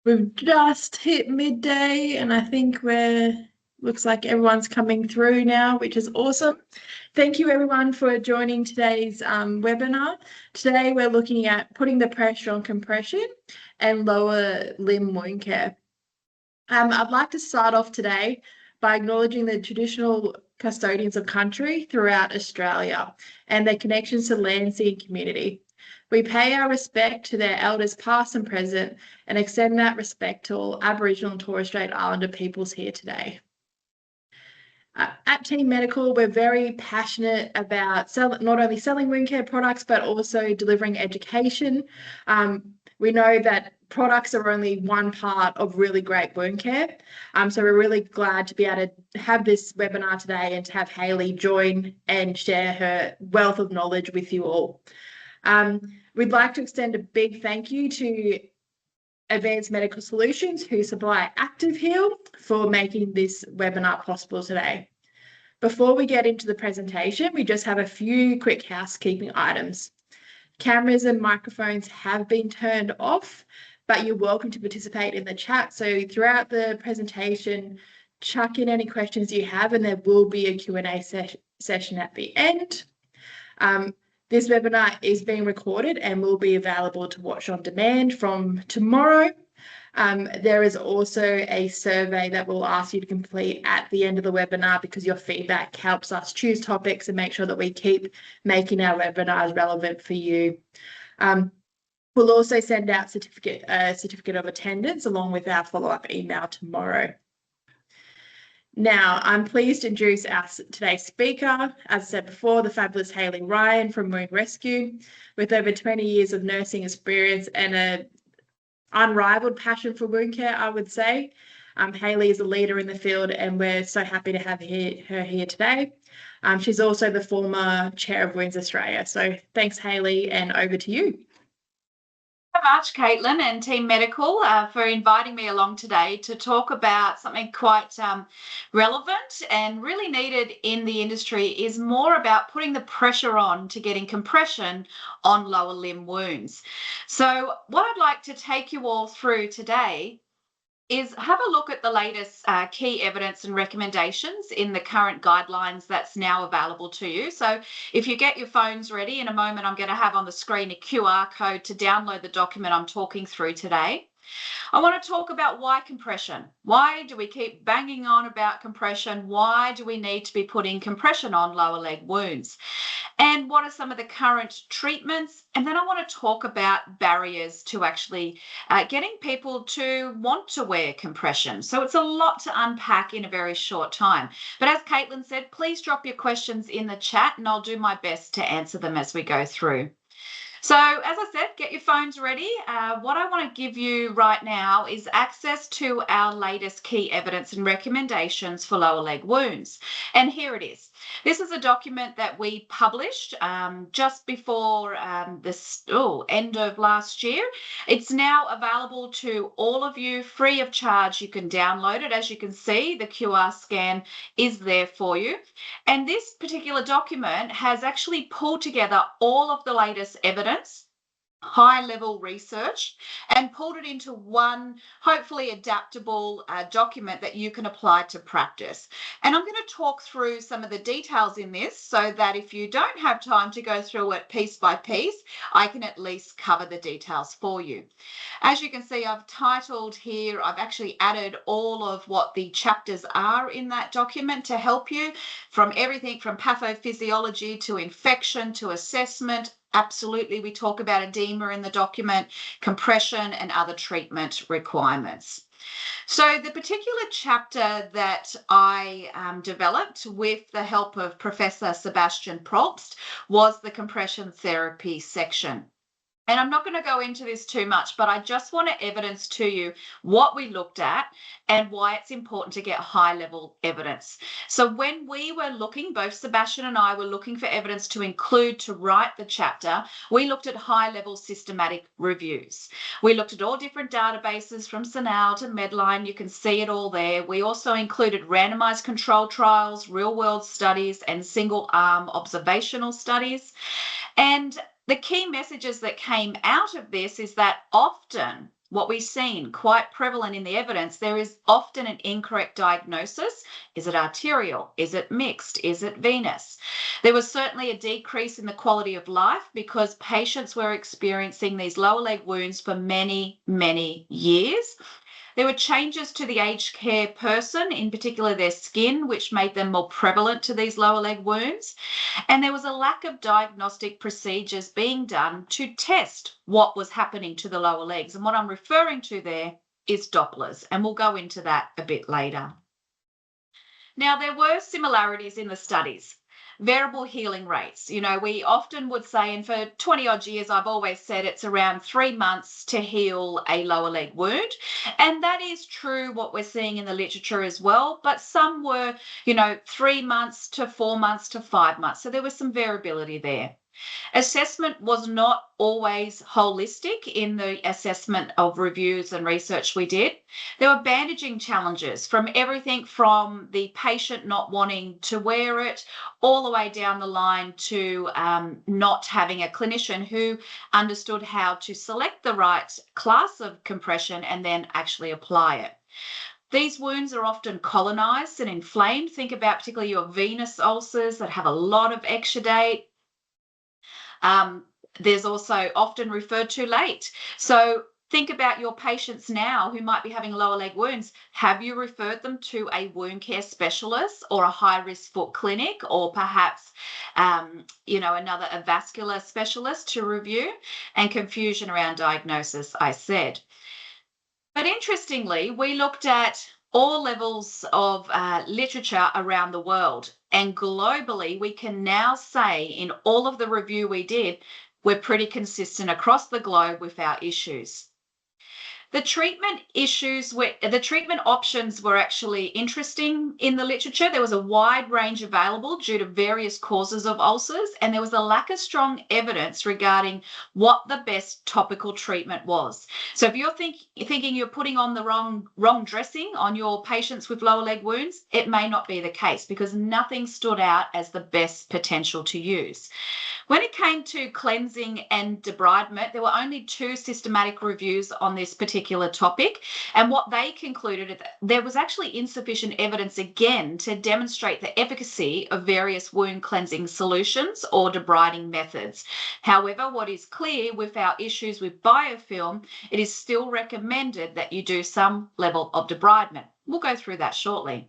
We've just hit midday, and I think looks like everyone's coming through now, which is awesome. Thank you everyone for joining today's webinar. Today we're looking at putting the pressure on compression and lower limb wound care. I'd like to start off today by acknowledging the traditional custodians of country throughout Australia and their connections to land, sea and community. We pay our respect to their elders past and present and extend that respect to all Aboriginal and Torres Strait Islander peoples here today. At Team Medical, we're very passionate about not only selling wound care products, but also delivering education. We know that products are only one part of really great wound care. So we're really glad to be able to have this webinar today and to have Hayley join and share her wealth of knowledge with you all. We'd like to extend a big thank you to Advanced Medical Solutions, who supply Active Heal, for making this webinar possible today. Before we get into the presentation, we just have a few quick housekeeping items. Cameras and microphones have been turned off, but you're welcome to participate in the chat. So throughout the presentation, chuck in any questions you have, and there will be a Q&A session at the end. This webinar is being recorded and will be available to watch on demand from tomorrow. There is also a survey that we'll ask you to complete at the end of the webinar, because your feedback helps us choose topics and make sure that we keep making our webinars relevant for you. We'll also send out a certificate of attendance along with our follow-up email tomorrow. Now, I'm pleased to introduce today's speaker, as I said before, the fabulous Hayley Ryan from Wound Rescue. With over 20 years of nursing experience and an unrivaled passion for wound care, I would say. Hayley is a leader in the field, and we're so happy to have her here today. She's also the former chair of Wounds Australia. So thanks, Hayley, and over to you. Much, Caitlin and Team Medical, for inviting me along today to talk about something quite relevant and really needed in the industry. Is more about putting the pressure on to getting compression on lower limb wounds. So what I'd like to take you all through today is have a look at the latest key evidence and recommendations in the current guidelines that's now available to you. So if you get your phones ready, in a moment I'm going to have on the screen a QR code to download the document I'm talking through today. I want to talk about why compression. Why do we keep banging on about compression? Why do we need to be putting compression on lower leg wounds? And what are some of the current treatments? And then I want to talk about barriers to actually getting people to want to wear compression. So it's a lot to unpack in a very short time. But as Caitlin said, please drop your questions in the chat and I'll do my best to answer them as we go through. So as I said, get your phones ready. What I want to give you right now is access to our latest key evidence and recommendations for lower leg wounds. And here it is. This is a document that we published just before the end of last year. It's now available to all of you free of charge. You can download it. As you can see, the QR scan is there for you. And this particular document has actually pulled together all of the latest evidence, high-level research, and pulled it into one hopefully adaptable document that you can apply to practice. And I'm going to talk through some of the details in this so that if you don't have time to go through it piece by piece, I can at least cover the details for you. As you can see, I've titled here, I've actually added all of what the chapters are in that document to help you, from everything from pathophysiology to infection to assessment. Absolutely, we talk about edema in the document, compression and other treatment requirements. So the particular chapter that I developed with the help of Professor Sebastian Probst was the compression therapy section. And I'm not going to go into this too much, but I just want to evidence to you what we looked at and why it's important to get high-level evidence. So when we were looking, both Sebastian and I were looking for evidence to include to write the chapter, we looked at high-level systematic reviews. We looked at all different databases from Sunal to Medline. You can see it all there. We also included randomized control trials, real-world studies, and single-arm observational studies. And the key messages that came out of this is that often what we've seen quite prevalent in the evidence, there is often an incorrect diagnosis. Is it arterial? Is it mixed? Is it venous? There was certainly a decrease in the quality of life because patients were experiencing these lower leg wounds for many, many years. There were changes to the aged care person, in particular their skin, which made them more prevalent to these lower leg wounds. And there was a lack of diagnostic procedures being done to test what was happening to the lower legs. And what I'm referring to there is Dopplers, and we'll go into that a bit later. Now, there were similarities in the studies. Variable healing rates. We often would say, and for 20 odd years, I've always said it's around 3 months to heal a lower leg wound. And that is true what we're seeing in the literature as well. But some were, 3 months to 4 months to 5 months. So there was some variability there. Assessment was not always holistic in the assessment of reviews and research we did. There were bandaging challenges from everything from the patient not wanting to wear it all the way down the line to not having a clinician who understood how to select the right class of compression and then actually apply it. These wounds are often colonized and inflamed. Think about particularly your venous ulcers that have a lot of exudate. There's also often referred to late. So think about your patients now who might be having lower leg wounds. Have you referred them to a wound care specialist or a high-risk foot clinic, or perhaps, a vascular specialist to review? And confusion around diagnosis, I said. But interestingly, we looked at all levels of literature around the world. And globally, we can now say in all of the review we did, we're pretty consistent across the globe with our issues. The treatment options were actually interesting in the literature. There was a wide range available due to various causes of ulcers, and there was a lack of strong evidence regarding what the best topical treatment was. So if you're thinking you're putting on the wrong dressing on your patients with lower leg wounds, it may not be the case because nothing stood out as the best potential to use. When it came to cleansing and debridement, there were only 2 systematic reviews on this particular topic. And what they concluded is that there was actually insufficient evidence again to demonstrate the efficacy of various wound cleansing solutions or debriding methods. However, what is clear with our issues with biofilm, it is still recommended that you do some level of debridement. We'll go through that shortly.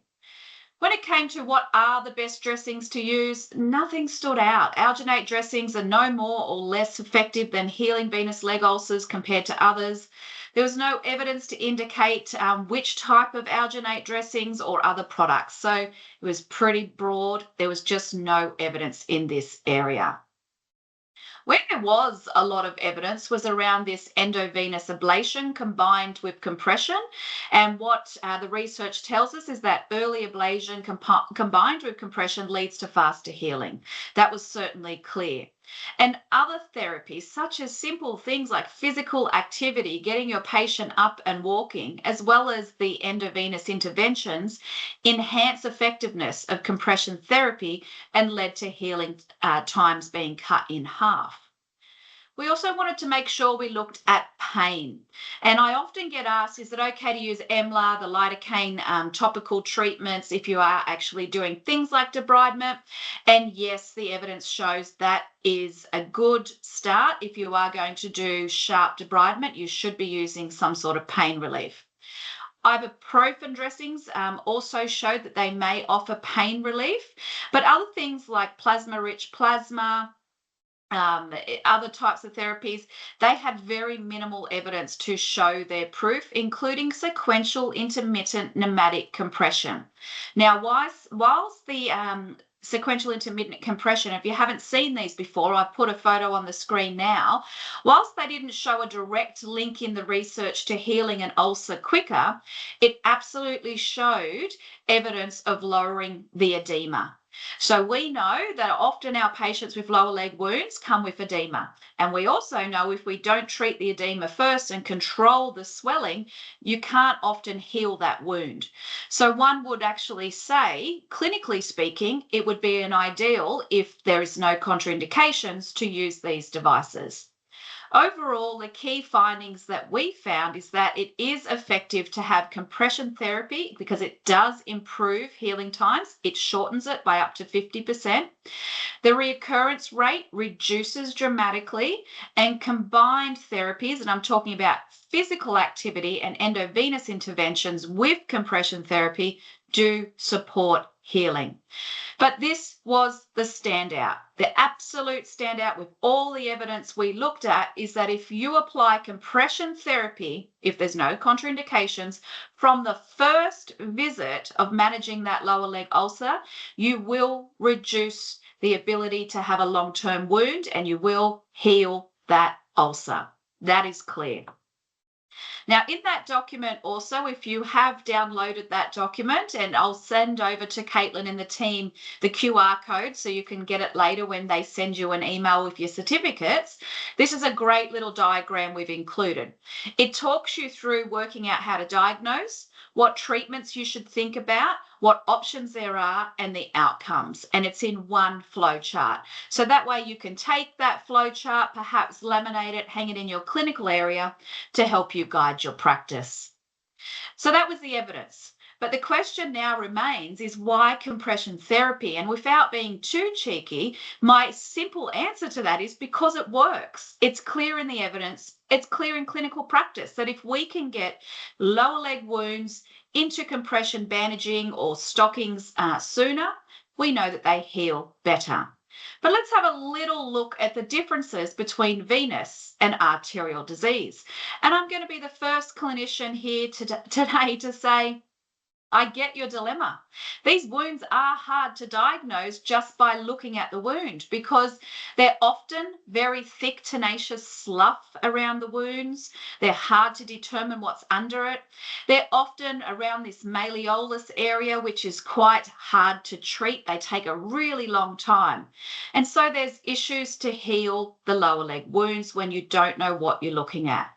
When it came to what are the best dressings to use, nothing stood out. Alginate dressings are no more or less effective than healing venous leg ulcers compared to others. There was no evidence to indicate which type of alginate dressings or other products. So it was pretty broad. There was just no evidence in this area. Where there was a lot of evidence was around this endovenous ablation combined with compression. And what the research tells us is that early ablation combined with compression leads to faster healing. That was certainly clear. And other therapies, such as simple things like physical activity, getting your patient up and walking, as well as the endovenous interventions, enhance effectiveness of compression therapy and led to healing times being cut in half. We also wanted to make sure we looked at pain. And I often get asked, is it okay to use EMLA, the lidocaine topical treatments, if you are actually doing things like debridement? And yes, the evidence shows that is a good start. If you are going to do sharp debridement, you should be using some sort of pain relief. Ibuprofen dressings also showed that they may offer pain relief, but other things like plasma-rich plasma, other types of therapies, they had very minimal evidence to show their proof, including sequential intermittent pneumatic compression. Now, whilst the sequential intermittent compression, if you haven't seen these before, I've put a photo on the screen now, whilst they didn't show a direct link in the research to healing an ulcer quicker, it absolutely showed evidence of lowering the edema. So we know that often our patients with lower leg wounds come with edema. And we also know if we don't treat the edema first and control the swelling, you can't often heal that wound. So one would actually say, clinically speaking, it would be an ideal if there is no contraindications to use these devices. Overall, the key findings that we found is that it is effective to have compression therapy because it does improve healing times. It shortens it by up to 50%. The reoccurrence rate reduces dramatically, and combined therapies, and I'm talking about physical activity and endovenous interventions with compression therapy, do support healing. But this was the standout. The absolute standout with all the evidence we looked at is that if you apply compression therapy, if there's no contraindications, from the first visit of managing that lower leg ulcer, you will reduce the ability to have a long-term wound and you will heal that ulcer. That is clear. Now, in that document also, if you have downloaded that document, and I'll send over to Caitlin and the team the QR code so you can get it later when they send you an email with your certificates. This is a great little diagram we've included. It talks you through working out how to diagnose, what treatments you should think about, what options there are, and the outcomes. And it's in one flow chart. So that way you can take that flow chart, perhaps laminate it, hang it in your clinical area to help you guide your practice. So that was the evidence. But the question now remains is why compression therapy? And without being too cheeky, my simple answer to that is because it works. It's clear in the evidence. It's clear in clinical practice that if we can get lower leg wounds into compression bandaging or stockings sooner, we know that they heal better. But let's have a little look at the differences between venous and arterial disease. And I'm going to be the first clinician here today to say, I get your dilemma. These wounds are hard to diagnose just by looking at the wound because they're often very thick, tenacious slough around the wounds. They're hard to determine what's under it. They're often around this malleolus area, which is quite hard to treat. They take a really long time. And so there's issues to heal the lower leg wounds when you don't know what you're looking at.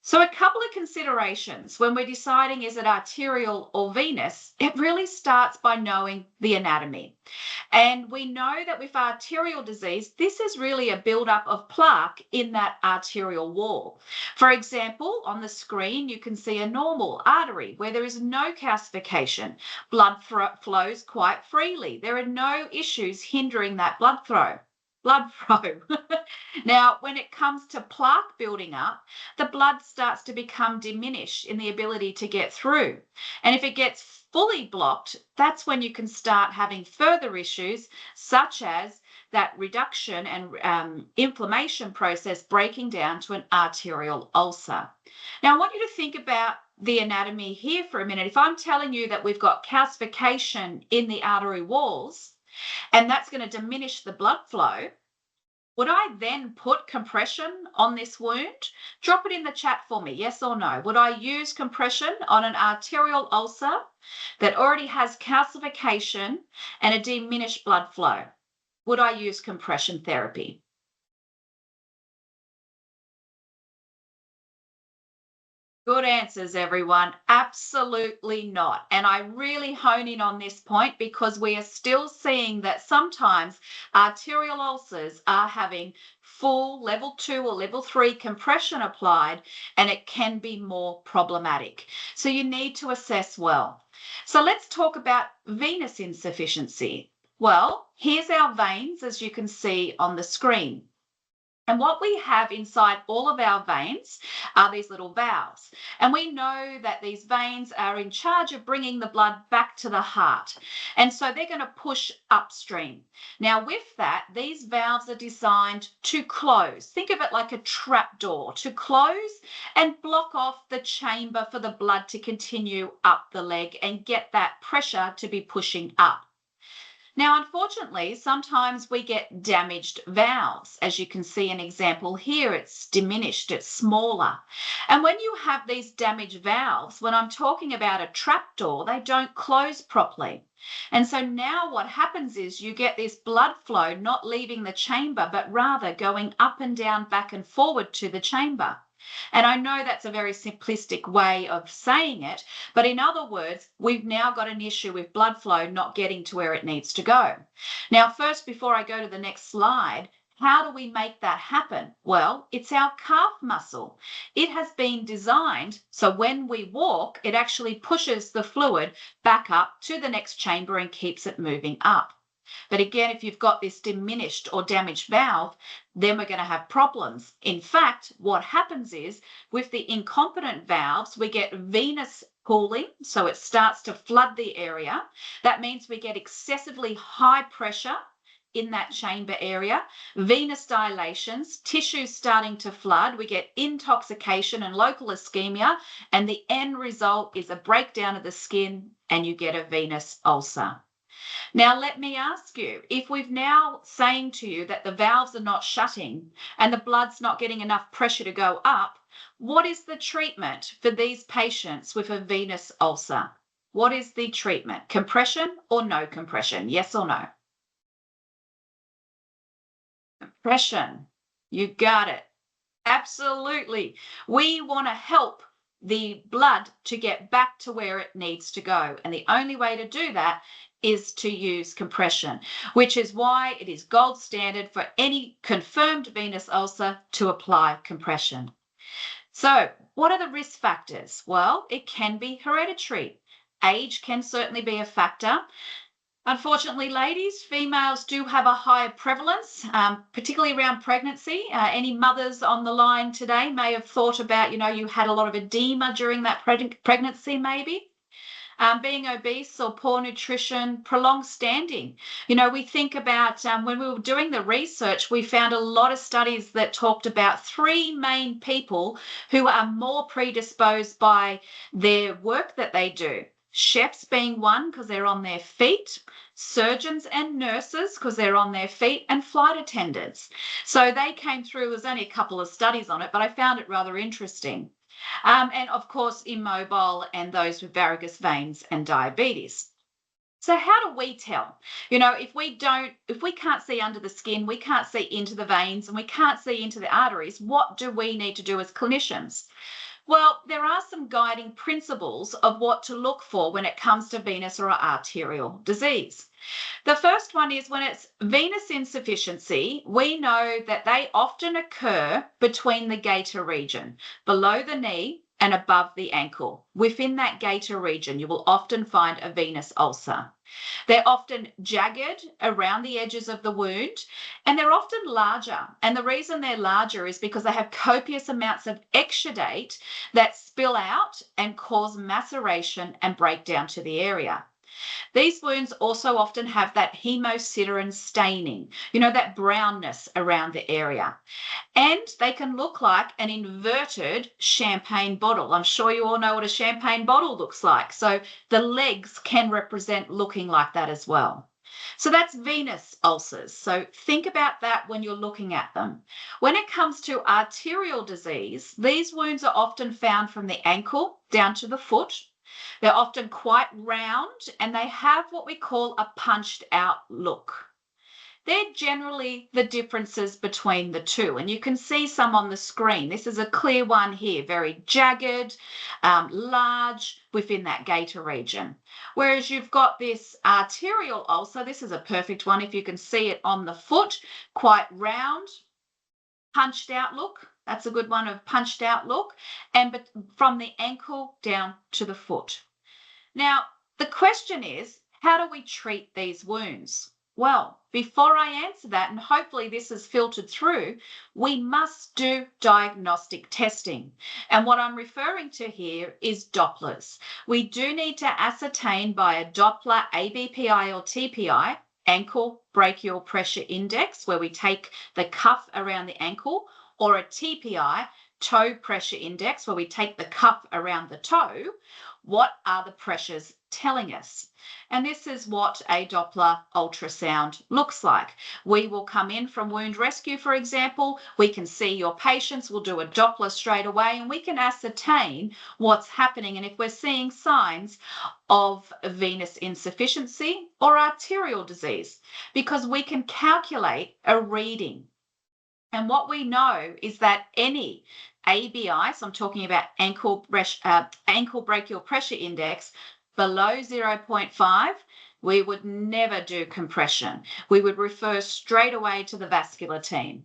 So a couple of considerations when we're deciding is it arterial or venous, it really starts by knowing the anatomy. And we know that with arterial disease, this is really a buildup of plaque in that arterial wall. For example, on the screen, you can see a normal artery where there is no calcification. Blood flows quite freely. There are no issues hindering that blood flow. Now, when it comes to plaque building up, the blood starts to become diminished in the ability to get through. And if it gets fully blocked, that's when you can start having further issues, such as that reduction and inflammation process breaking down to an arterial ulcer. Now, I want you to think about the anatomy here for a minute. If I'm telling you that we've got calcification in the artery walls, and that's going to diminish the blood flow, would I then put compression on this wound? Drop it in the chat for me, yes or no. Would I use compression on an arterial ulcer that already has calcification and a diminished blood flow? Would I use compression therapy? Good answers, everyone. Absolutely not. And I really hone in on this point because we are still seeing that sometimes arterial ulcers are having full level 2 or level 3 compression applied, and it can be more problematic. So you need to assess well. So let's talk about venous insufficiency. Well, here's our veins, as you can see on the screen. And what we have inside all of our veins are these little valves. And we know that these veins are in charge of bringing the blood back to the heart. And so they're going to push upstream. Now, with that, these valves are designed to close. Think of it like a trap door, to close and block off the chamber for the blood to continue up the leg and get that pressure to be pushing up. Now, unfortunately, sometimes we get damaged valves. As you can see an example here, it's diminished, it's smaller. And when you have these damaged valves, when I'm talking about a trapdoor, they don't close properly. And so now what happens is you get this blood flow not leaving the chamber, but rather going up and down, back and forward to the chamber. And I know that's a very simplistic way of saying it, but in other words, we've now got an issue with blood flow not getting to where it needs to go. Now, first, before I go to the next slide, How do we make that happen? Well, it's our calf muscle. It has been designed so when we walk, it actually pushes the fluid back up to the next chamber and keeps it moving up. But again, if you've got this diminished or damaged valve, then we're going to have problems. In fact, what happens is with the incompetent valves, we get venous pooling, so it starts to flood the area. That means we get excessively high pressure in that chamber area, venous dilations, tissues starting to flood, we get intoxication and local ischemia, and the end result is a breakdown of the skin and you get a venous ulcer. Now, let me ask you, if we've now saying to you that the valves are not shutting and the blood's not getting enough pressure to go up, what is the treatment for these patients with a venous ulcer? What is the treatment? Compression or no compression? Yes or no? Compression. You got it. Absolutely. We want to help the blood to get back to where it needs to go. And the only way to do that is to use compression, which is why it is gold standard for any confirmed venous ulcer to apply compression. So, what are the risk factors? Well, it can be hereditary. Age can certainly be a factor. Unfortunately, ladies, females do have a higher prevalence, particularly around pregnancy. Any mothers on the line today may have thought about, you had a lot of edema during that pregnancy, maybe. Being obese or poor nutrition, prolonged standing. We think about when we were doing the research, we found a lot of studies that talked about three main people who are more predisposed by their work that they do. Chefs being one because they're on their feet, surgeons and nurses because they're on their feet, and flight attendants. So they came through, there's only a couple of studies on it, but I found it rather interesting. And of course, immobile and those with varicose veins and diabetes. So how do we tell? If we can't see under the skin, we can't see into the veins, and we can't see into the arteries, what do we need to do as clinicians? Well, there are some guiding principles of what to look for when it comes to venous or arterial disease. The first one is when it's venous insufficiency, we know that they often occur between the gaiter region, below the knee and above the ankle. Within that gaiter region, you will often find a venous ulcer. They're often jagged around the edges of the wound, and they're often larger. And the reason they're larger is because they have copious amounts of exudate that spill out and cause maceration and breakdown to the area. These wounds also often have that hemosiderin staining, that brownness around the area. And they can look like an inverted champagne bottle. I'm sure you all know what a champagne bottle looks like. So the legs can represent looking like that as well. So that's venous ulcers. So think about that when you're looking at them. When it comes to arterial disease, these wounds are often found from the ankle down to the foot. They're often quite round and they have what we call a punched out look. They're generally the differences between the two, and you can see some on the screen. This is a clear one here, very jagged, large within that gaiter region. Whereas you've got this arterial ulcer, this is a perfect one if you can see it on the foot, quite round, punched out look. That's a good one of punched out look, and from the ankle down to the foot. Now, the question is, how do we treat these wounds? Well, before I answer that, and hopefully this is filtered through, we must do diagnostic testing. And what I'm referring to here is Dopplers. We do need to ascertain by a Doppler ABPI or TPI, ankle brachial pressure index, where we take the cuff around the ankle, or a TPI, toe pressure index, where we take the cuff around the toe. What are the pressures telling us? And this is what a Doppler ultrasound looks like. We will come in from wound rescue, for example. We can see your patients. We'll do a Doppler straight away, and we can ascertain what's happening and if we're seeing signs of venous insufficiency or arterial disease, because we can calculate a reading. And what we know is that any ABI, so I'm talking about ankle brachial pressure index, below 0.5 we would never do compression. We would refer straight away to the vascular team.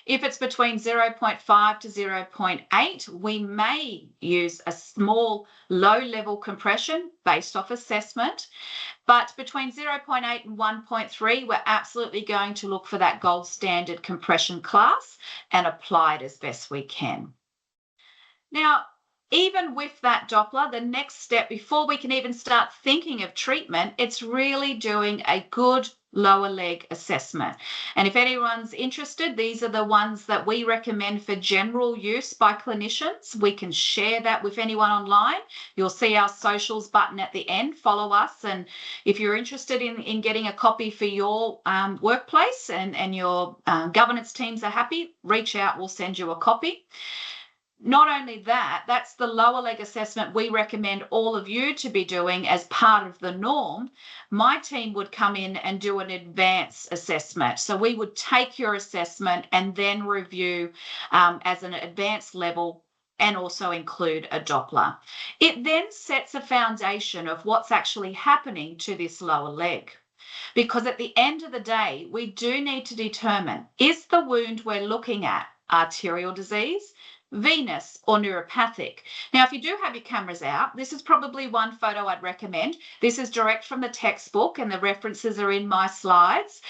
If it's between 0.5 to 0.8, we may use a small low-level compression based off assessment. But between 0.8 and 1.3, we're absolutely going to look for that gold standard compression class and apply it as best we can. Now, even with that Doppler, the next step before we can even start thinking of treatment, it's really doing a good lower leg assessment. And if anyone's interested, these are the ones that we recommend for general use by clinicians. We can share that with anyone online. You'll see our socials button at the end. Follow us. And if you're interested in getting a copy for your workplace and your governance teams are happy, reach out. We'll send you a copy. Not only that, that's the lower leg assessment we recommend all of you to be doing as part of the norm. My team would come in and do an advanced assessment. So we would take your assessment and then review as an advanced level and also include a Doppler. It then sets a foundation of what's actually happening to this lower leg. Because at the end of the day, we do need to determine, is the wound we're looking at arterial disease, venous, or neuropathic? Now, if you do have your cameras out, this is probably one photo I'd recommend. This is direct from the textbook and the references are in my slides.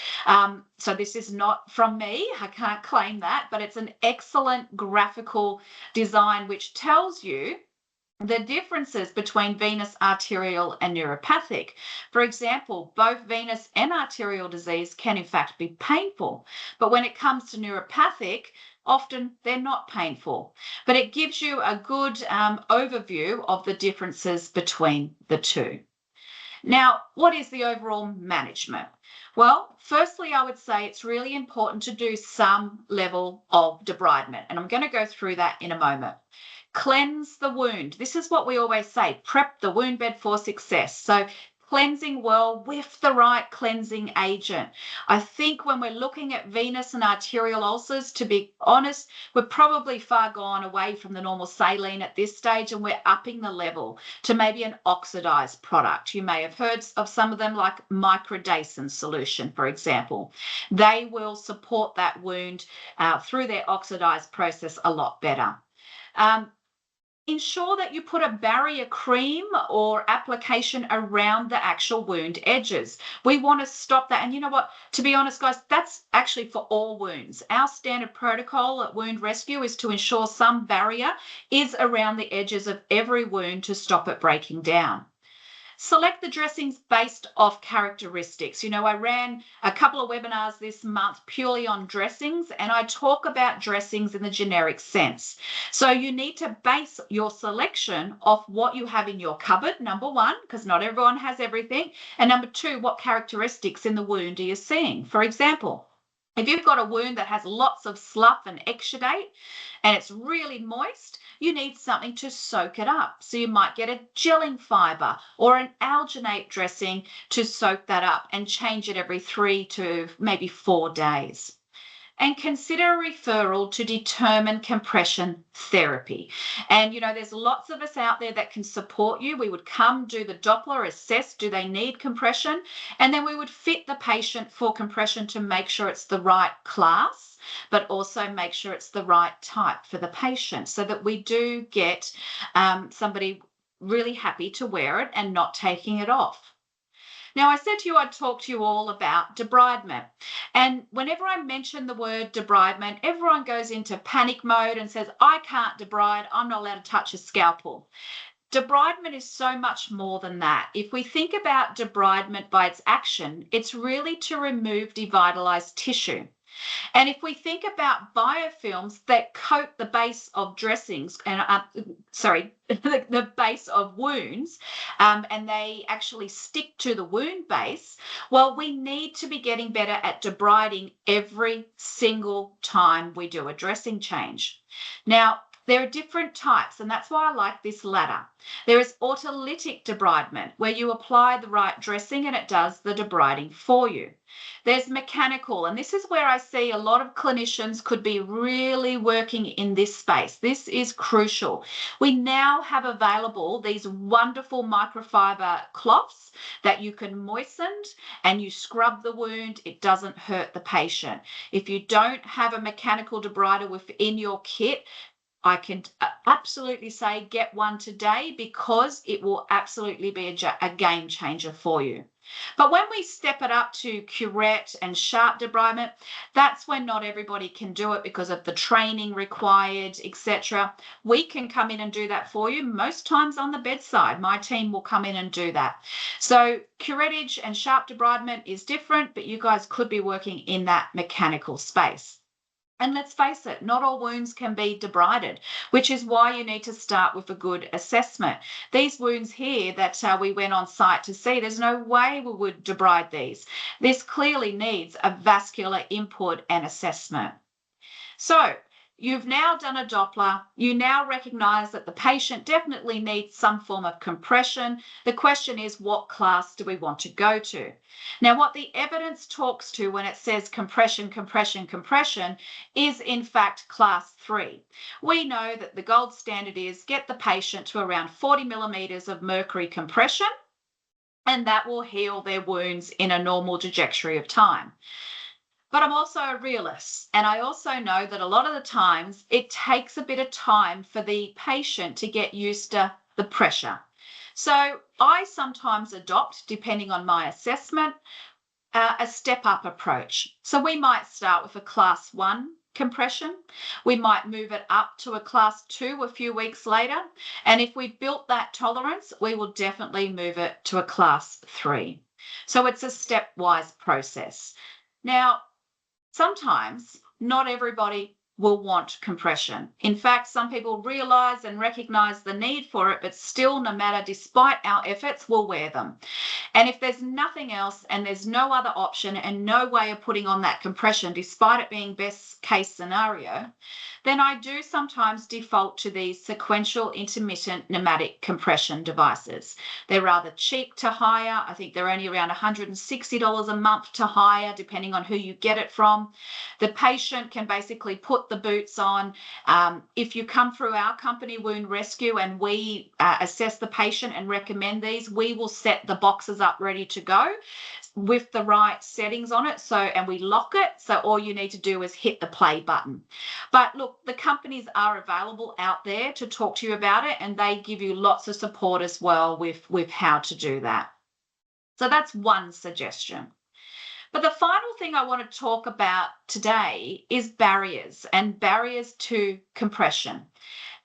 So this is not from me, I can't claim that, but it's an excellent graphical design which tells you the differences between venous, arterial, and neuropathic. For example, both venous and arterial disease can in fact be painful, but when it comes to neuropathic, often they're not painful, but it gives you a good overview of the differences between the two. Now, what is the overall management? Well, firstly, I would say it's really important to do some level of debridement, and I'm going to go through that in a moment. Cleanse the wound. This is what we always say, prep the wound bed for success. So cleansing well with the right cleansing agent. I think when we're looking at venous and arterial ulcers, to be honest, we're probably far gone away from the normal saline at this stage, and we're upping the level to maybe an oxidized product. You may have heard of some of them, like microdacin solution, for example. They will support that wound through their oxidized process a lot better. Ensure that you put a barrier cream or application around the actual wound edges. We want to stop that. And you know what? To be honest, guys, that's actually for all wounds. Our standard protocol at Wound Rescue is to ensure some barrier is around the edges of every wound to stop it breaking down. Select the dressings based off characteristics. You know, I ran a couple of webinars this month purely on dressings, and I talk about dressings in the generic sense. So you need to base your selection off what you have in your cupboard, number one, because not everyone has everything. And number two, what characteristics in the wound are you seeing? For example, if you've got a wound that has lots of slough and exudate and it's really moist, you need something to soak it up. So you might get a gelling fiber or an alginate dressing to soak that up and change it every 3 to maybe 4 days. And consider a referral to determine compression therapy. And, you know, there's lots of us out there that can support you. We would come do the Doppler, assess, do they need compression? And then we would fit the patient for compression to make sure it's the right class, but also make sure it's the right type for the patient so that we do get somebody really happy to wear it and not taking it off. Now, I said to you I'd talk to you all about debridement. And whenever I mention the word debridement, everyone goes into panic mode and says, I can't debride, I'm not allowed to touch a scalpel. Debridement is so much more than that. If we think about debridement by its action, it's really to remove devitalized tissue. And if we think about biofilms that coat the base of dressings and the base of wounds, and they actually stick to the wound base, well, we need to be getting better at debriding every single time we do a dressing change. Now, There are different types, and that's why I like this ladder. There is autolytic debridement, where you apply the right dressing and it does the debriding for you. There's mechanical, and this is where I see a lot of clinicians could be really working in this space. This is crucial. We now have available these wonderful microfiber cloths that you can moisten and you scrub the wound. It doesn't hurt the patient. If you don't have a mechanical debrider within your kit, I can absolutely say get one today, because it will absolutely be a game changer for you. But when we step it up to curette and sharp debridement, that's when not everybody can do it because of the training required, etc. We can come in and do that for you. Most times on the bedside, my team will come in and do that. So curettage and sharp debridement is different, but you guys could be working in that mechanical space. And let's face it, not all wounds can be debrided, which is why you need to start with a good assessment. These wounds here that we went on site to see, there's no way we would debride these. This clearly needs a vascular input and assessment. So you've now done a Doppler. You now recognize that the patient definitely needs some form of compression. The question is, what class do we want to go to? Now, what the evidence talks to when it says compression, compression, compression is in fact class 3. We know that the gold standard is get the patient to around 40 millimeters of mercury compression, and that will heal their wounds in a normal trajectory of time. But I'm also a realist, and I also know that a lot of the times it takes a bit of time for the patient to get used to the pressure. So I sometimes adopt, depending on my assessment, a step-up approach. So we might start with a class 1 compression. We might move it up to a class 2 a few weeks later. And if we've built that tolerance, we will definitely move it to a class 3. So it's a stepwise process. Now, sometimes not everybody will want compression. In fact, some people realize and recognize the need for it, but still, no matter, despite our efforts, will wear them. And if there's nothing else and there's no other option and no way of putting on that compression, despite it being best case scenario, then I do sometimes default to these sequential intermittent pneumatic compression devices. They're rather cheap to hire. I think they're only around $160 a month to hire, depending on who you get it from. The patient can basically put the boots on. If you come through our company, Wound Rescue, and we assess the patient and recommend these, we will set the boxes up ready to go with the right settings on it. And we lock it. So all you need to do is hit the play button. But look, the companies are available out there to talk to you about it, and they give you lots of support as well with how to do that. So that's one suggestion. But the final thing I want to talk about today is barriers and barriers to compression.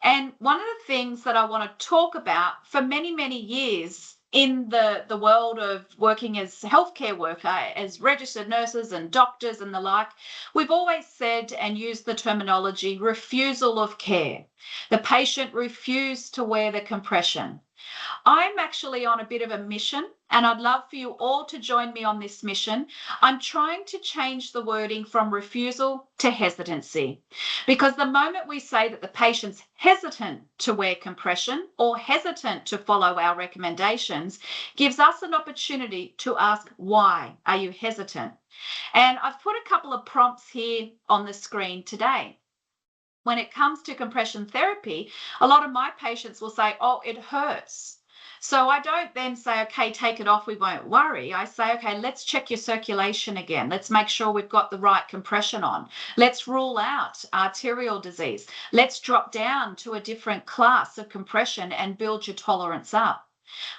And one of the things that I want to talk about for many, many years in the world of working as a healthcare worker, as registered nurses and doctors and the like, we've always said and used the terminology refusal of care. The patient refused to wear the compression. I'm actually on a bit of a mission, and I'd love for you all to join me on this mission. I'm trying to change the wording from refusal to hesitancy, because the moment we say that the patient's hesitant to wear compression or hesitant to follow our recommendations, gives us an opportunity to ask, why are you hesitant? And I've put a couple of prompts here on the screen today. When it comes to compression therapy, a lot of my patients will say, oh, it hurts. So I don't then say, okay, take it off, we won't worry. I say, okay, let's check your circulation again. Let's make sure we've got the right compression on. Let's rule out arterial disease. Let's drop down to a different class of compression and build your tolerance up.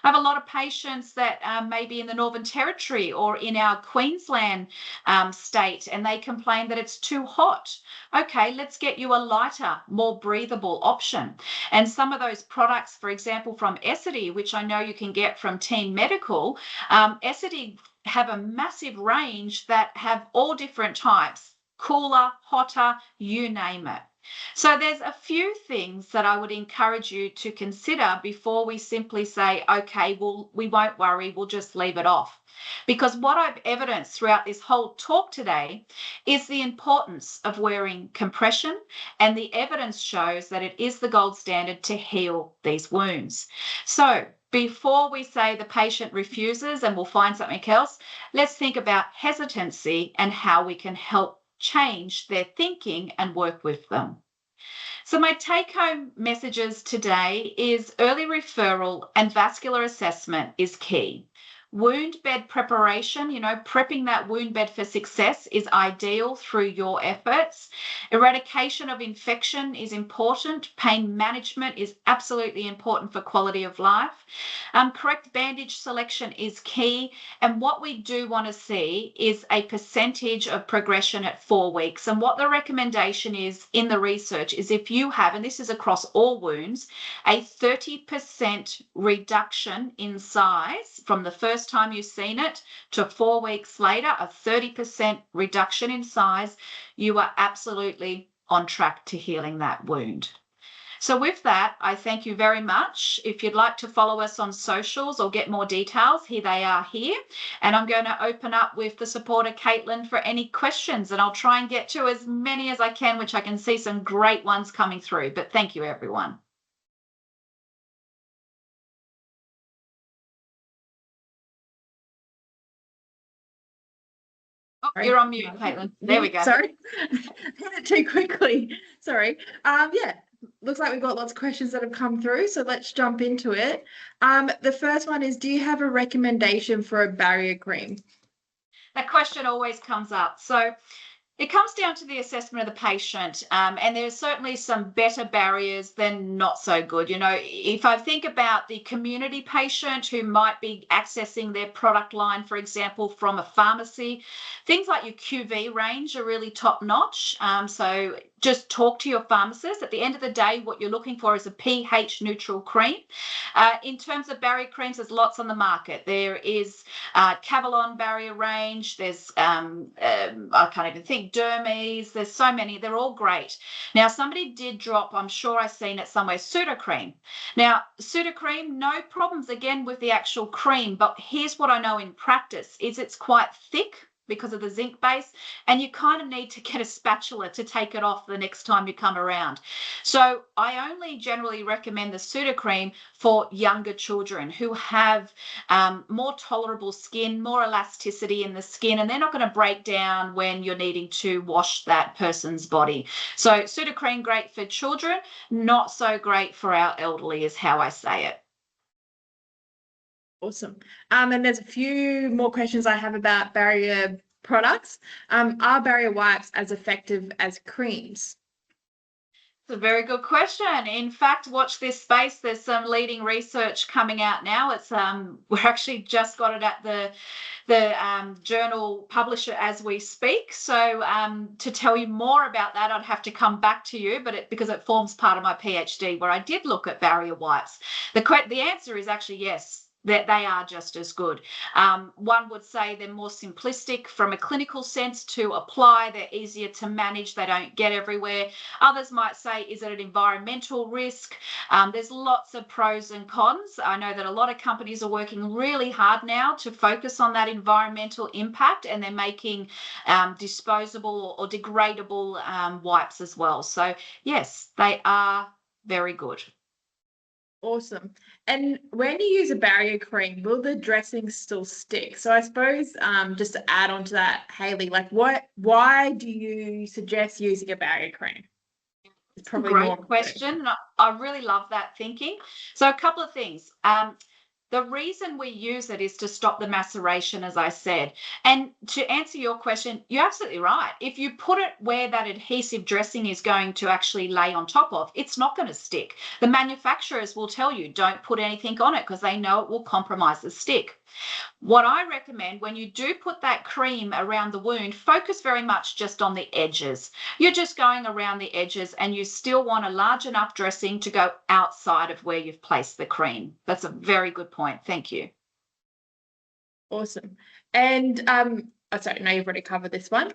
I have a lot of patients that may be in the Northern Territory or in our Queensland state, and they complain that it's too hot. Okay, let's get you a lighter, more breathable option. And some of those products, for example, from Essity, which I know you can get from Team Medical, Essity have a massive range that have all different types, cooler, hotter, you name it. So there's a few things that I would encourage you to consider before we simply say, okay, well, we won't worry, we'll just leave it off. Because what I've evidenced throughout this whole talk today is the importance of wearing compression, and the evidence shows that it is the gold standard to heal these wounds. So before we say the patient refuses and we'll find something else, let's think about hesitancy and how we can help change their thinking and work with them. So my take-home messages today is early referral and vascular assessment is key. Wound bed preparation, prepping that wound bed for success is ideal through your efforts. Eradication of infection is important. Pain management is absolutely important for quality of life. Correct bandage selection is key. And what we do want to see is a percentage of progression at 4 weeks. And what the recommendation is in the research is if you have, and this is across all wounds, a 30% reduction in size from the first time you've seen it to 4 weeks later, a 30% reduction in size, you are absolutely on track to healing that wound. So with that, I thank you very much. If you'd like to follow us on socials or get more details, here they are here. And I'm going to open up with the supporter, Caitlin, for any questions. And I'll try and get to as many as I can, which I can see some great ones coming through. But thank you, everyone. Oh, you're on mute, Caitlin. There we go. Sorry, hit it too quickly. Sorry. Yeah, looks like we've got lots of questions that have come through, so let's jump into it. The first one is, do you have a recommendation for a barrier cream? That question always comes up. So it comes down to the assessment of the patient, and there's certainly some better barriers than not so good. If I think about the community patient who might be accessing their product line, for example, from a pharmacy, things like your QV range are really top notch. So just talk to your pharmacist. At the end of the day, what you're looking for is a pH neutral cream. In terms of barrier creams, there's lots on the market. There is Cavalon barrier range. There's, I can't even think, Dermies. There's so many. They're all great. Now, somebody did drop, I'm sure I've seen it somewhere, Sudocrem. Now, Sudocrem, no problems again with the actual cream, but here's what I know in practice is it's quite thick because of the zinc base, and you kind of need to get a spatula to take it off the next time you come around. So I only generally recommend the Sudocrem for younger children who have more tolerable skin, more elasticity in the skin, and they're not going to break down when you're needing to wash that person's body. So Sudocrem, great for children, not so great for our elderly is how I say it. Awesome. And there's a few more questions I have about barrier products. Are barrier wipes as effective as creams? It's a very good question. In fact, watch this space. There's some leading research coming out now. It's we're actually just got it at the journal publisher as we speak. So to tell you more about that, I'd have to come back to you, but because it forms part of my PhD where I did look at barrier wipes. The answer is actually yes, that they are just as good. One would say they're more simplistic from a clinical sense to apply. They're easier to manage. They don't get everywhere. Others might say, is it an environmental risk? There's lots of pros and cons. I know that a lot of companies are working really hard now to focus on that environmental impact, and they're making disposable or degradable wipes as well. So yes, they are very good. Awesome. And when you use a barrier cream, will the dressing still stick? So I suppose just to add on to that, Hayley, why do you suggest using a barrier cream? It's probably a great question. I really love that thinking. So a couple of things. The reason we use it is to stop the maceration, as I said. And to answer your question, you're absolutely right. If you put it where that adhesive dressing is going to actually lay on top of, it's not going to stick. The manufacturers will tell you, don't put anything on it because they know it will compromise the stick. What I recommend when you do put that cream around the wound, focus very much just on the edges. You're just going around the edges and you still want a large enough dressing to go outside of where you've placed the cream. That's a very good point. Thank you. Awesome. And sorry, no, you've already covered this one.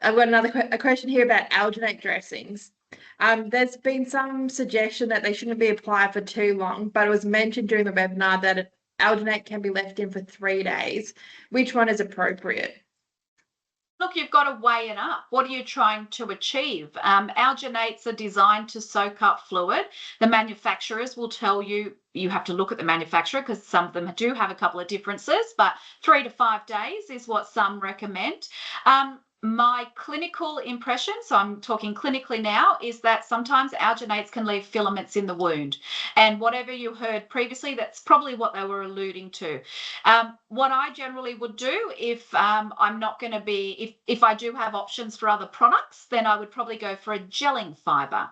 I've got a question here about alginate dressings. There's been some suggestion that they shouldn't be applied for too long, but it was mentioned during the webinar that alginate can be left in for 3 days. Which one is appropriate? Look, you've got to weigh it up. What are you trying to achieve? Alginates are designed to soak up fluid. The manufacturers will tell you, you have to look at the manufacturer because some of them do have a couple of differences, but 3 to 5 days is what some recommend. My clinical impression, so I'm talking clinically now, is that sometimes alginates can leave filaments in the wound. And whatever you heard previously, that's probably what they were alluding to. What I generally would do if I'm not going to be, if I do have options for other products, then I would probably go for a gelling fiber.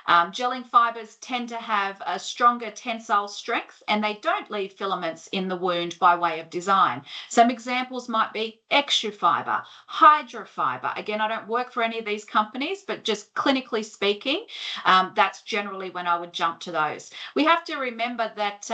Gelling fibers tend to have a stronger tensile strength and they don't leave filaments in the wound by way of design. Some examples might be extra fiber, hydrofiber. Again, I don't work for any of these companies, but just clinically speaking, that's generally when I would jump to those. We have to remember that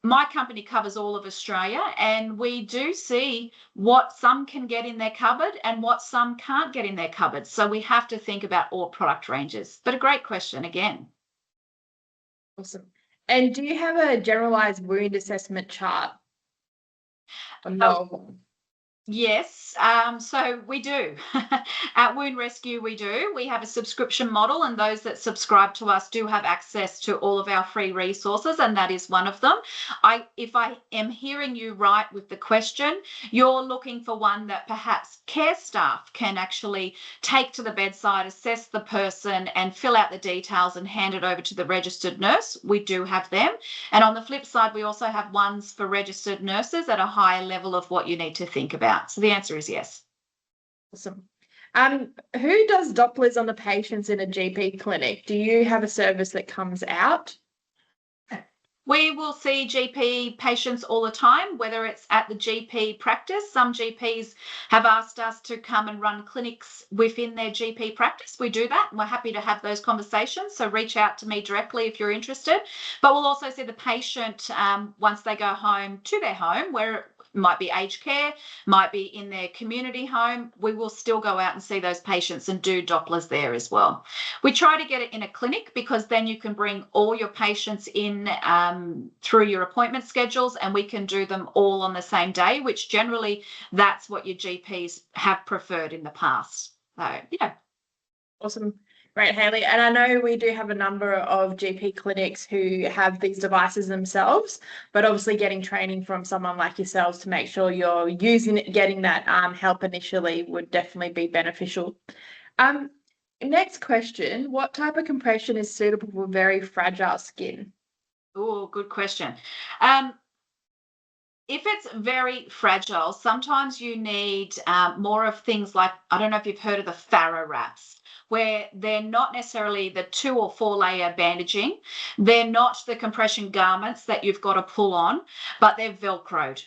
my company covers all of Australia and we do see what some can get in their cupboard and what some can't get in their cupboard. So we have to think about all product ranges. But a great question again. Awesome. And do you have a generalized wound assessment chart? No. Yes, so we do. At Wound Rescue, we do. We have a subscription model, and those that subscribe to us do have access to all of our free resources, and that is one of them. If I am hearing you right with the question, you're looking for one that perhaps care staff can actually take to the bedside, assess the person, and fill out the details and hand it over to the registered nurse. We do have them. And on the flip side, we also have ones for registered nurses at a higher level of what you need to think about. So the answer is yes. Awesome. Who does Dopplers on the patients in a GP clinic? Do you have a service that comes out? We will see GP patients all the time, whether it's at the GP practice. Some GPs have asked us to come and run clinics within their GP practice. We do that, and we're happy to have those conversations. So reach out to me directly if you're interested. But we'll also see the patient once they go home to their home, where it might be aged care, might be in their community home. We will still go out and see those patients and do Dopplers there as well. We try to get it in a clinic because then you can bring all your patients in through your appointment schedules and we can do them all on the same day, which generally that's what your GPs have preferred in the past. So, yeah. Awesome. Great, Hayley. And I know we do have a number of GP clinics who have these devices themselves, but obviously getting training from someone like yourselves to make sure you're using it, getting that help initially would definitely be beneficial. Next question, what type of compression is suitable for very fragile skin? Oh, good question. If it's very fragile, sometimes you need more of things like, I don't know if you've heard of the Farrow wraps, where they're not necessarily the 2 or 4 layer bandaging. They're not the compression garments that you've got to pull on, but they're Velcroed.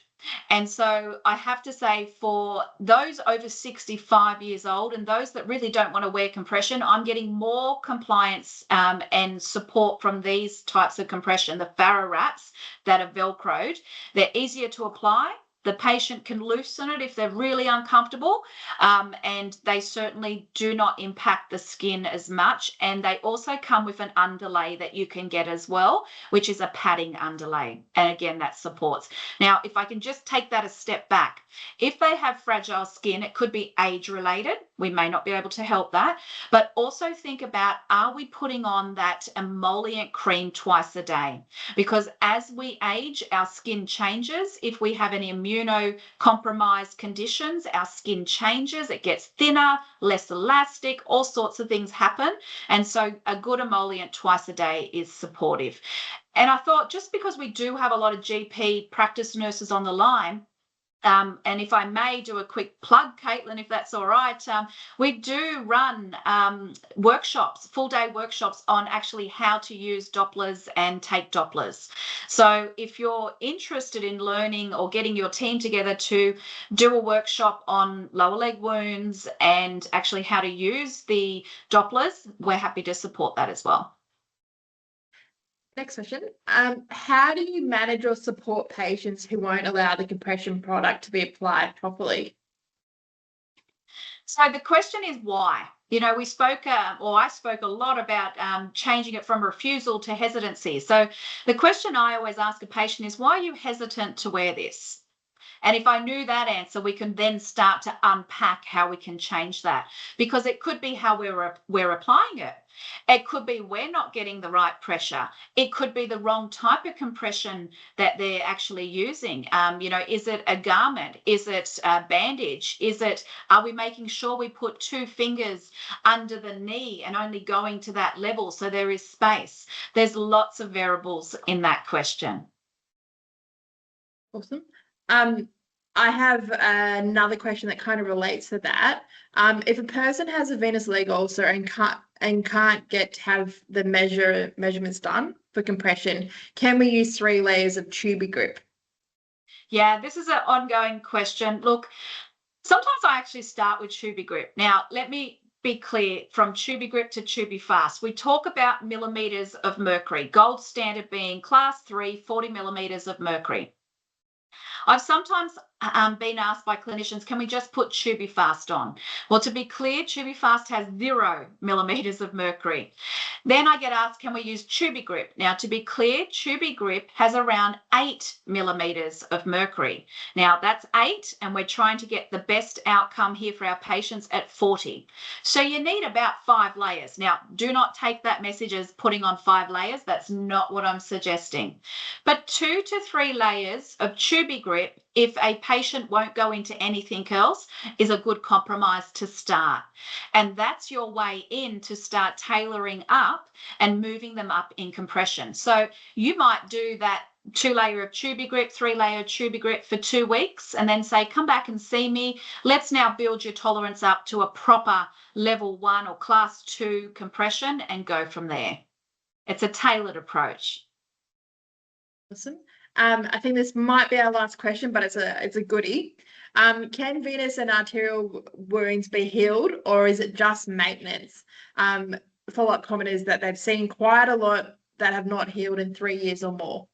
And so I have to say for those over 65 years old and those that really don't want to wear compression, I'm getting more compliance and support from these types of compression, the Farrow wraps that are Velcroed. They're easier to apply. The patient can loosen it if they're really uncomfortable, and they certainly do not impact the skin as much. And they also come with an underlay that you can get as well, which is a padding underlay. And again, that supports. Now, if I can just take that a step back, if they have fragile skin, it could be age related. We may not be able to help that, but also think about, are we putting on that emollient cream twice a day? Because as we age, our skin changes. If we have any immunocompromised conditions, our skin changes, it gets thinner, less elastic, all sorts of things happen. And so a good emollient twice a day is supportive. And I thought, just because we do have a lot of GP practice nurses on the line, and if I may do a quick plug, Caitlin, if that's all right, we do run workshops, full-day workshops on actually how to use Dopplers and take Dopplers. So if you're interested in learning or getting your team together to do a workshop on lower leg wounds and actually how to use the Dopplers, we're happy to support that as well. Next question. How do you manage or support patients who won't allow the compression product to be applied properly? So the question is why? You know, we spoke, or I spoke a lot about changing it from refusal to hesitancy. So the question I always ask a patient is, why are you hesitant to wear this? And if I knew that answer, we can then start to unpack how we can change that, because it could be how we're applying it. It could be we're not getting the right pressure. It could be the wrong type of compression that they're actually using. You know, is it a garment? Is it a bandage? Are we making sure we put 2 fingers under the knee and only going to that level so there is space? There's lots of variables in that question. Awesome. I have another question that kind of relates to that. If a person has a venous leg ulcer and can't get to have the measurements done for compression, can we use 3 layers of tubey grip? Yeah, this is an ongoing question. Look, sometimes I actually start with tubey grip. Now, let me be clear, from tubey grip to tubey fast. We talk about millimeters of mercury, gold standard being class 3, 40 millimeters of mercury. I've sometimes been asked by clinicians, can we just put tubey fast on? Well, to be clear, tubey fast has 0 millimeters of mercury. Then I get asked, can we use tubey grip? Now, to be clear, tubey grip has around 8 millimeters of mercury. Now, that's 8, and we're trying to get the best outcome here for our patients at 40. So you need about 5 layers. Now, do not take that message as putting on 5 layers. That's not what I'm suggesting. But 2 to 3 layers of tubey grip, if a patient won't go into anything else, is a good compromise to start. And that's your way in to start tailoring up and moving them up in compression. So you might do that 2-layer of tubey grip, 3-layer tubey grip for 2 weeks, and then say, come back and see me. Let's now build your tolerance up to a proper level 1 or class 2 compression and go from there. It's a tailored approach. Awesome. I think this might be our last question, but it's a goodie. Can venous and arterial wounds be healed, or is it just maintenance? Follow-up comment is that they've seen quite a lot that have not healed in 3 years or more.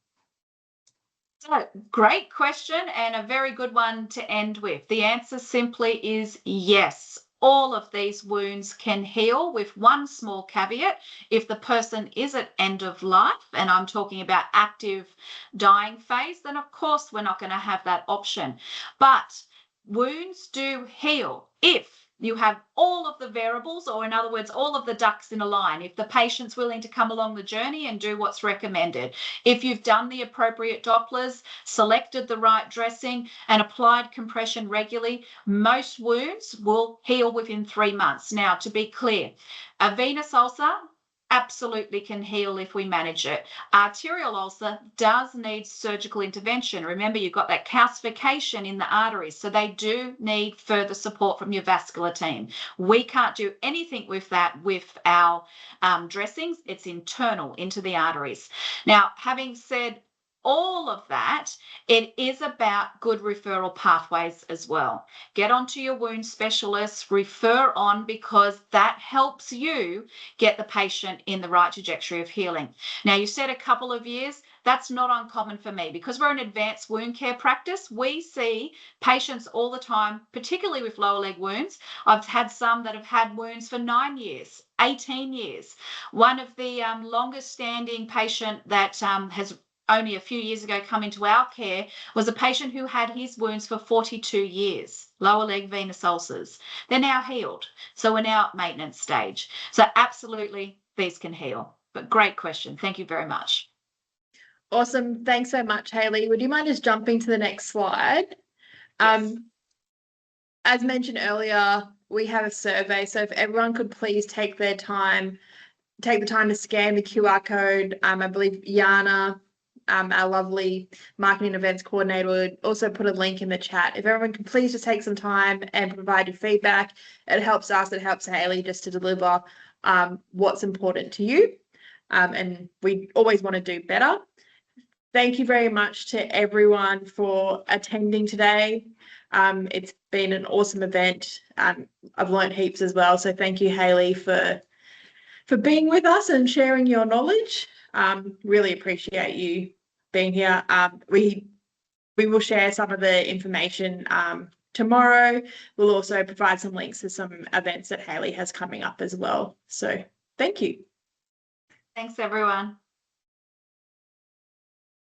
So, great question, and a very good one to end with. The answer simply is yes. All of these wounds can heal, with one small caveat. If the person is at end of life, and I'm talking about active dying phase, then of course we're not going to have that option. But wounds do heal if you have all of the variables, or in other words, all of the ducks in a line. If the patient's willing to come along the journey and do what's recommended, if you've done the appropriate Dopplers, selected the right dressing, and applied compression regularly, most wounds will heal within 3 months. Now, to be clear, a venous ulcer absolutely can heal if we manage it. Arterial ulcer does need surgical intervention. Remember, you've got that calcification in the arteries, so they do need further support from your vascular team. We can't do anything with that with our dressings. It's internal into the arteries. Now, having said all of that, it is about good referral pathways as well. Get onto your wound specialist, refer on, because that helps you get the patient in the right trajectory of healing. Now, you said a couple of years. That's not uncommon for me, because we're an advanced wound care practice. We see patients all the time, particularly with lower leg wounds. I've had some that have had wounds for 9 years, 18 years. One of the longest standing patient that has only a few years ago come into our care was a patient who had his wounds for 42 years, lower leg venous ulcers. They're now healed. So we're now at maintenance stage. So absolutely, these can heal. But great question. Thank you very much. Awesome. Thanks so much, Hayley. Would you mind just jumping to the next slide? Yes. As mentioned earlier, we have a survey. So if everyone could please take the time to scan the QR code. I believe Yana, our lovely marketing events coordinator, would also put a link in the chat. If everyone can please just take some time and provide your feedback, it helps us, it helps Hayley just to deliver what's important to you. And we always want to do better. Thank you very much to everyone for attending today. It's been an awesome event. I've learned heaps as well. So thank you, Hayley, for being with us and sharing your knowledge. Really appreciate you being here. We will share some of the information tomorrow. We'll also provide some links to some events that Hayley has coming up as well. So thank you. Thanks, everyone.